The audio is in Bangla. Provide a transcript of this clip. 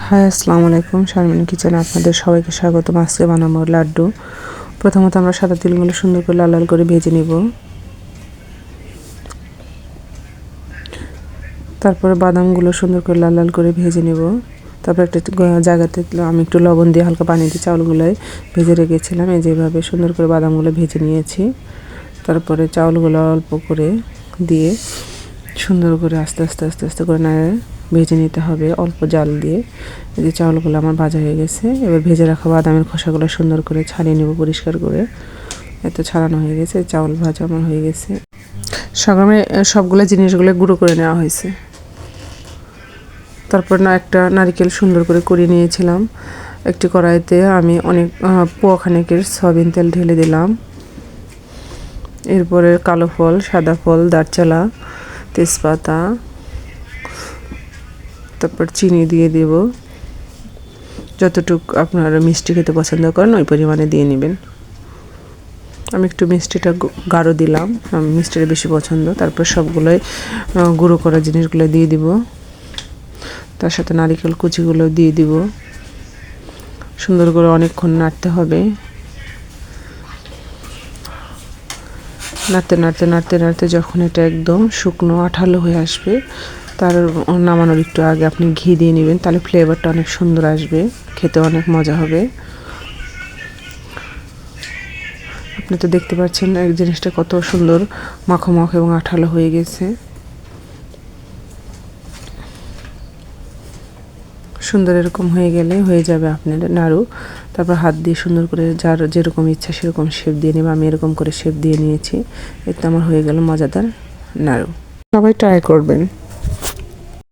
হাই, আসসালামু আলাইকুম। শারমিন কিচেনে আপনাদের সবাইকে স্বাগত। আজকে বানাবো লাড্ডু। প্রথমত আমরা সাদা তিলগুলো সুন্দর করে লাল লাল করে ভেজে নিব। তারপরে বাদামগুলো সুন্দর করে লাল লাল করে ভেজে নেব। তারপর একটা জায়গাতে আমি একটু লবণ দিয়ে হালকা পানি দিয়ে চাউলগুলোয় ভেজে রেখেছিলাম। এই যেভাবে সুন্দর করে বাদামগুলো ভেজে নিয়েছি। তারপরে চাউলগুলো অল্প করে দিয়ে সুন্দর করে আস্তে আস্তে আস্তে আস্তে করে নাড়ে ভেজে নিতে হবে অল্প জাল দিয়ে। এই যে চাউলগুলো আমার ভাজা হয়ে গেছে। এবার ভেজে রাখা বাদামের খোসাগুলো সুন্দর করে ছাড়িয়ে নেব পরিষ্কার করে। এত ছাড়ানো হয়ে গেছে, চাউল ভাজা আমার হয়ে গেছে। সবগুলো জিনিসগুলো গুঁড়ো করে নেওয়া হয়েছে। তারপর একটা নারকেল সুন্দর করে কুড়িয়ে নিয়েছিলাম। একটি কড়াইতে আমি অনেক পোয়াখানেকের সয়াবিন তেল ঢেলে দিলাম। এরপরে কালো ফল, সাদা ফল, দারচালা, তেজপাতা, তারপর চিনি দিয়ে দেব। যতটুকু আপনারা মিষ্টি খেতে পছন্দ করেন ওই পরিমাণে দিয়ে নেবেন। আমি একটু মিষ্টিটা গাঢ় দিলাম, আমি মিষ্টিটা বেশি পছন্দ। তারপর সবগুলোই গুঁড়ো করা জিনিসগুলো দিয়ে দিব। তার সাথে নারকেল কুচিগুলো দিয়ে দিব। সুন্দর করে অনেকক্ষণ নাড়তে হবে। নাড়তে নাড়তে নাড়তে নাড়তে যখন এটা একদম শুকনো আঠালো হয়ে আসবে, তার নামানোর একটু আগে আপনি ঘি দিয়ে নেবেন, তাহলে ফ্লেভারটা অনেক সুন্দর আসবে, খেতে অনেক মজা হবে। আপনি তো দেখতে পাচ্ছেন এই জিনিসটা কত সুন্দর মাখো মাখো এবং আঠালো হয়ে গেছে। সুন্দর এরকম হয়ে গেলে হয়ে যাবে আপনার নাড়ু। তারপর হাত দিয়ে সুন্দর করে যার যেরকম ইচ্ছা সেরকম শেপ দিয়ে নেব। আমি এরকম করে শেপ দিয়ে নিয়েছি। এতে আমার হয়ে গেল মজাদার নাড়ু। সবাই ট্রাই করবেন।